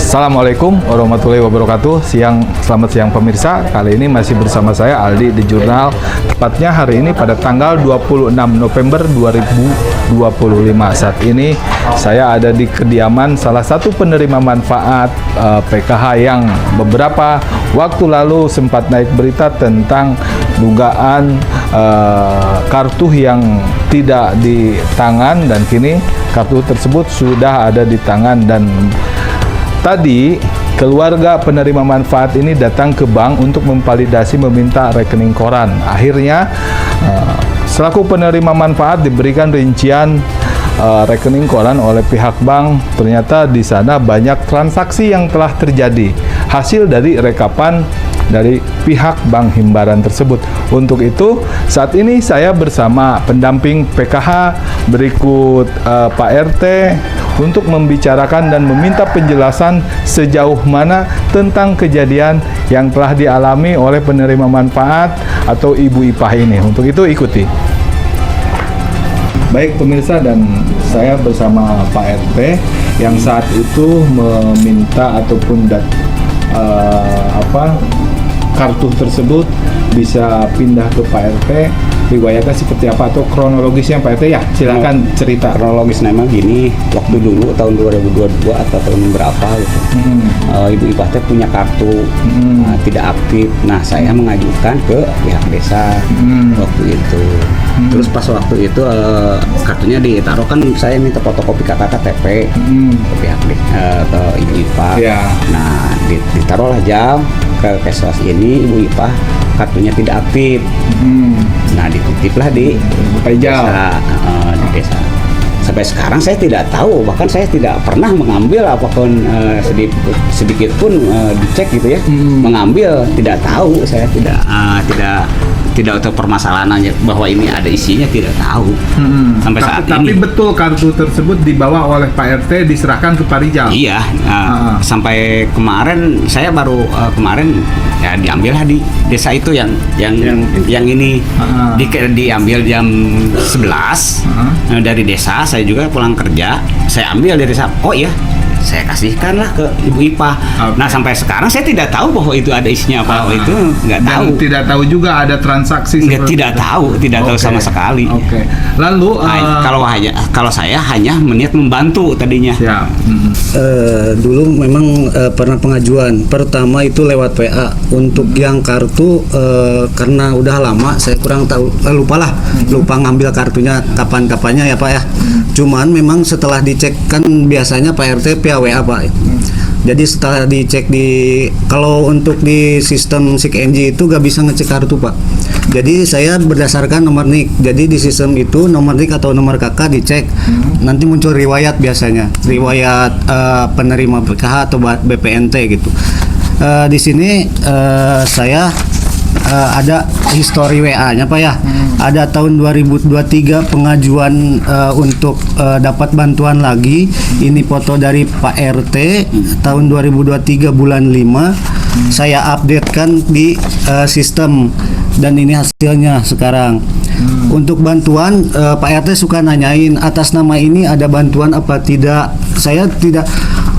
Assalamualaikum warahmatullahi wabarakatuh. Selamat siang pemirsa. Kali ini masih bersama saya Aldi di Jurnal. Tepatnya hari ini pada tanggal 26 November 2025. Saat ini saya ada di kediaman salah satu penerima manfaat PKH yang beberapa waktu lalu sempat naik berita tentang dugaan kartu yang tidak di tangan, dan kini kartu tersebut sudah ada di tangan. Dan tadi keluarga penerima manfaat ini datang ke bank untuk memvalidasi meminta rekening koran. Akhirnya selaku penerima manfaat diberikan rincian rekening koran oleh pihak bank. Ternyata di sana banyak transaksi yang telah terjadi hasil dari rekapan dari pihak Bank Himbaran tersebut. Untuk itu, saat ini saya bersama pendamping PKH berikut Pak RT untuk membicarakan dan meminta penjelasan sejauh mana tentang kejadian yang telah dialami oleh penerima manfaat atau Ibu Ipah ini. Untuk itu ikuti. Baik pemirsa, dan saya bersama Pak RT yang saat itu meminta ataupun kartu tersebut bisa pindah ke Pak RT. Riwayatnya seperti apa atau kronologisnya Pak RT? Ya, silakan cerita. Kronologis memang gini, waktu dulu tahun 2022 atau tahun berapa gitu. Ibu Ipah teh punya kartu tidak aktif. Nah, saya mengajukan ke pihak desa waktu itu. Terus pas waktu itu kartunya ditaruh, kan saya minta fotokopi KTP ke pihak ke Ibu Ipah. Yeah. Nah, ditaruhlah jam ke Keswas ini, Ibu Ipah kartunya tidak aktif. Nah, dititiplah di desa, di desa. Sampai sekarang saya tidak tahu, bahkan saya tidak pernah mengambil apapun sedikit pun dicek gitu ya. Mengambil tidak tahu, saya tidak tahu permasalahannya bahwa ini ada isinya, tidak tahu sampai saat ini. Tapi betul kartu tersebut dibawa oleh Pak RT diserahkan ke Pak Rijal. Iya, sampai kemarin saya baru kemarin ya diambillah di desa itu yang ini diambil jam 11 dari desa. Saya juga pulang kerja, saya ambil dari desa. Oh iya, saya kasihkanlah ke Ibu Ipah. Nah, sampai sekarang saya tidak tahu bahwa itu ada isinya apa. Itu nggak tahu. Dan tidak tahu juga ada transaksi. Tidak tahu sama sekali. Oke. Lalu kalau saya hanya berniat membantu tadinya. Siap. Dulu memang pernah pengajuan. Pertama itu lewat WA untuk yang kartu, karena udah lama saya kurang tahu, lupa ngambil kartunya kapan-kapannya ya Pak ya. Cuman memang setelah dicek, kan biasanya Pak RT via WA Pak. Jadi setelah dicek kalau untuk di sistem SIKNJ itu gak bisa ngecek kartu Pak. Jadi saya berdasarkan nomor NIK. Jadi di sistem itu nomor NIK atau nomor KK dicek. Nanti muncul riwayat, biasanya riwayat penerima PKH atau BPNT gitu. Di sini saya ada histori WA-nya Pak ya. Ada tahun 2023 pengajuan untuk dapat bantuan lagi. Ini foto dari Pak RT tahun 2023 bulan 5. Saya updatekan di sistem, dan ini hasilnya sekarang. Untuk bantuan, Pak RT suka nanyain atas nama ini ada bantuan apa tidak. Saya tidak,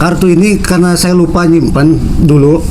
kartu ini karena saya lupa nyimpan dulu.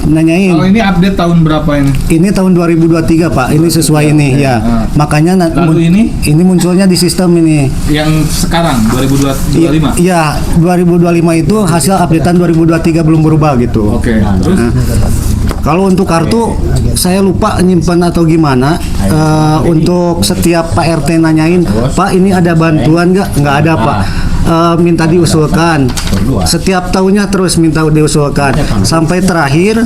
Nanyain. Oh, ini update tahun berapa ini? Ini tahun 2023 Pak. Ini sesuai ini ya. Makanya lalu ini munculnya di sistem ini. Yang sekarang 2025. Iya, 2025 itu hasil updatean 2023 belum berubah gitu. Oke. Terus kalau untuk kartu saya lupa nyimpan atau gimana. Untuk setiap Pak RT nanyain, Pak ini ada bantuan nggak ada Pak. Minta diusulkan. Setiap tahunnya terus minta diusulkan sampai terakhir.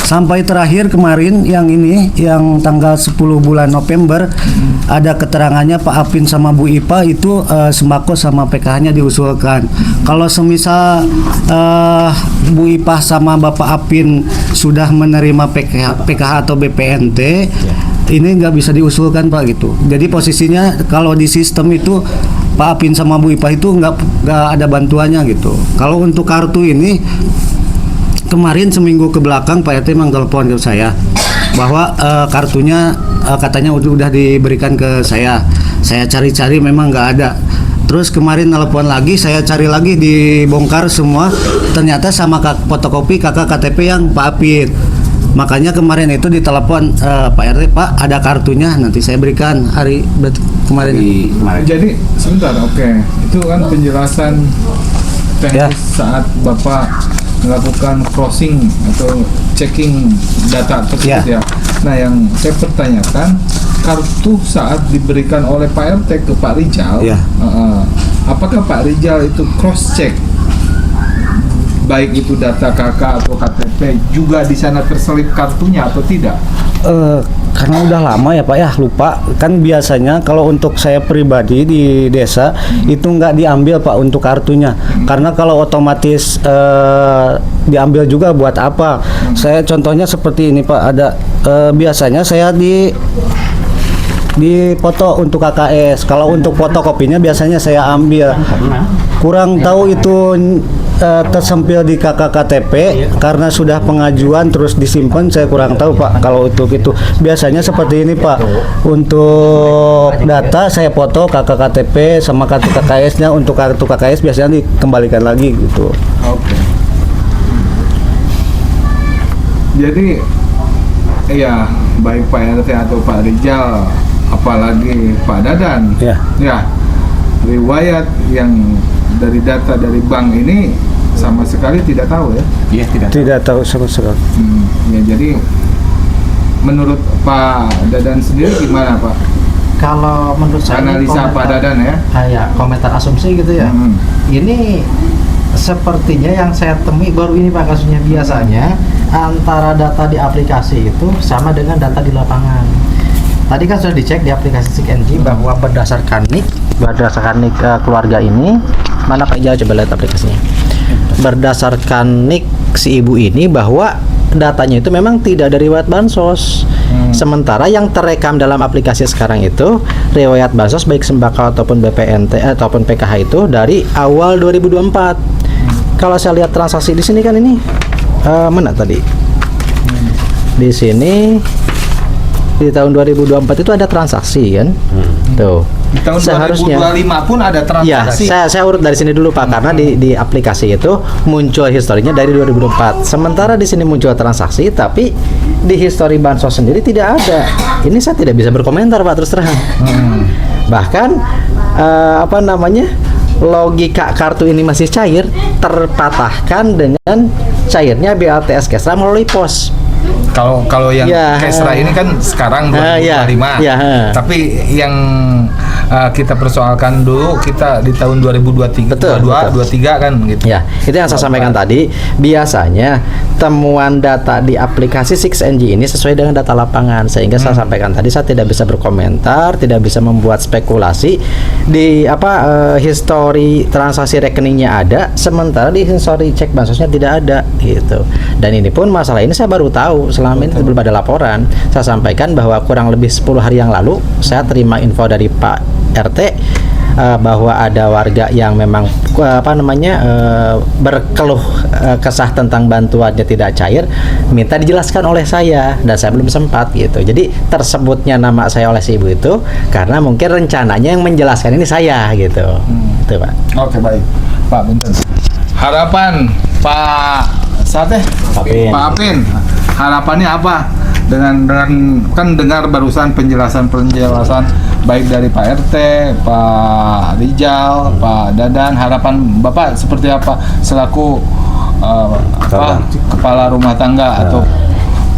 Sampai terakhir kemarin yang ini, yang tanggal 10 bulan November, ada keterangannya Pak Apin sama Bu Ipah itu sembako sama PKH-nya diusulkan. Kalau semisal Bu Ipah sama Bapak Apin sudah menerima PKH atau BPNT, ini nggak bisa diusulkan Pak gitu. Jadi posisinya kalau di sistem itu Pak Apin sama Bu Ipah itu nggak ada bantuannya gitu. Kalau untuk kartu ini, kemarin seminggu ke belakang Pak RT memang telepon ke saya bahwa kartunya katanya udah diberikan ke saya. Saya cari-cari memang nggak ada. Terus kemarin telepon lagi, saya cari lagi dibongkar semua. Ternyata sama fotokopi kakak KTP yang Pak Apit. Makanya kemarin itu ditelepon Pak RT, Pak ada kartunya, nanti saya berikan hari kemarin. Jadi sebentar, oke. Itu kan penjelasan teknis saat Bapak melakukan crossing atau checking data tersebut ya. Nah, yang saya pertanyakan, kartu saat diberikan oleh Pak RT ke Pak Rijal, apakah Pak Rijal itu cross check baik itu data KK atau KTP juga di sana terselip kartunya atau tidak? Karena udah lama ya Pak ya, lupa. Kan biasanya kalau untuk saya pribadi di desa itu nggak diambil Pak untuk kartunya. Karena kalau otomatis diambil juga buat apa? Saya contohnya seperti ini Pak, ada biasanya saya di foto untuk KKS. Kalau untuk fotokopinya biasanya saya ambil. Kurang tahu itu tersempil di KKTP karena sudah pengajuan terus disimpan, saya kurang tahu Pak. Kalau untuk itu biasanya seperti ini Pak. Untuk data saya foto KKTP sama kartu KKS-nya. Untuk kartu KKS biasanya dikembalikan lagi gitu. Oke. Jadi ya baik Pak RT atau Pak Rijal, apalagi Pak Dadan, ya riwayat yang dari data dari bank ini sama sekali tidak tahu ya? Iya, tidak tahu sama sekali. Ya, jadi menurut Pak Dadan sendiri gimana Pak? Kalau menurut saya Analisa Pak Dadan ya? Ya komentar asumsi gitu ya. Ini sepertinya yang saya temui baru ini Pak kasusnya. Biasanya antara data di aplikasi itu sama dengan data di lapangan. Tadi kan sudah dicek di aplikasi SIG-NG bahwa berdasarkan NIK keluarga ini, mana Pak Ijal coba lihat aplikasinya. Berdasarkan NIK si ibu ini bahwa datanya itu memang tidak dari riwayat bansos. Sementara yang terekam dalam aplikasi sekarang itu riwayat bansos baik sembako ataupun BPNT ataupun PKH itu dari awal 2024. Kalau saya lihat transaksi di sini kan ini mana tadi? Di sini di tahun 2024 itu ada transaksi kan? Tuh. Di tahun Seharusnya 2025 pun ada transaksi. Ya, saya urut dari sini dulu Pak, karena di aplikasi itu muncul historinya dari 2024. Sementara di sini muncul transaksi, tapi di histori bansos sendiri tidak ada. Ini saya tidak bisa berkomentar Pak, terus terang. Bahkan logika kartu ini masih cair, terpatahkan dengan cairnya BLTS Kesra melalui pos. Kalau yang Kesra ini kan sekarang 2025. Tapi yang kita persoalkan dulu kita di tahun 2023, 22, 23 kan gitu. Ya, itu yang saya sampaikan tadi. Biasanya temuan data di aplikasi SIG-NG ini sesuai dengan data lapangan, sehingga saya sampaikan tadi saya tidak bisa berkomentar, tidak bisa membuat spekulasi di histori transaksi rekeningnya ada, sementara di histori cek bansosnya tidak ada gitu. Dan ini pun masalah ini saya baru tahu, selama ini belum ada laporan. Saya sampaikan bahwa kurang lebih 10 hari yang lalu saya terima info dari Pak RT bahwa ada warga yang memang berkeluh kesah tentang bantuannya tidak cair, minta dijelaskan oleh saya dan saya belum sempat gitu. Jadi tersebutnya nama saya oleh si ibu itu karena mungkin rencananya yang menjelaskan ini saya gitu. Itu Pak. Oke, baik Pak, bentar. Harapan Pak Pak Apin, harapannya apa dengan kan dengar barusan penjelasan baik dari Pak RT, Pak Rijal, Pak Dadan, harapan Bapak seperti apa selaku kepala rumah tangga atau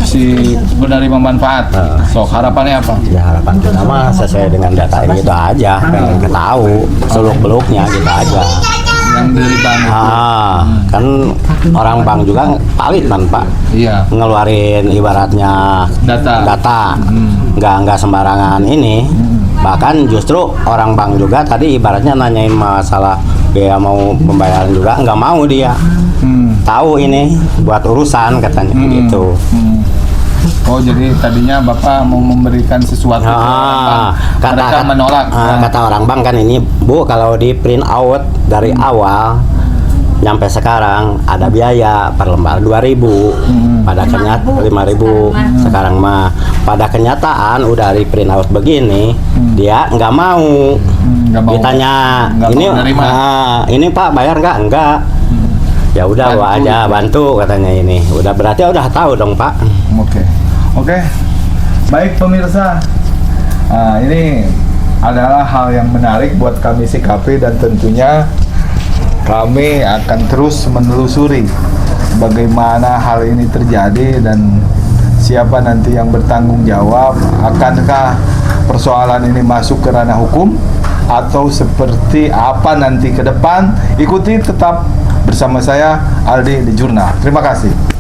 si penerima manfaat? Harapannya apa? Ya, harapan kita mah sesuai dengan data ini itu aja, pengen tahu seluk-beluknya gitu aja. Yang dari bank itu. Kan orang bank juga palit kan Pak. Iya. Ngeluarin ibaratnya data. Nggak sembarangan ini. Bahkan justru orang bank juga tadi ibaratnya nanyain masalah biaya mau pembayaran juga nggak mau dia. Tahu ini buat urusan katanya gitu. Oh, jadi tadinya Bapak mau memberikan sesuatu ke orang bank. Mereka menolak. Kata orang bank kan ini, Bu, kalau di print out dari awal nyampe sekarang ada biaya per lembar 2.000. Pada kenyataan 5.000. Sekarang mah pada kenyataan udah di print out begini, dia nggak mau. Nggak mau- Ditanya nggak mau ini nerima. ini Pak bayar nggak? Enggak. Ya udah bawa Bantu. aja bantu katanya ini. Udah berarti udah tahu dong Pak. Oke. Baik pemirsa, ini adalah hal yang menarik buat kami sikapi dan tentunya kami akan terus menelusuri bagaimana hal ini terjadi dan siapa nanti yang bertanggung jawab. Akankah persoalan ini masuk ke ranah hukum atau seperti apa nanti ke depan? Ikuti tetap bersama saya Aldi di Jurnal. Terima kasih.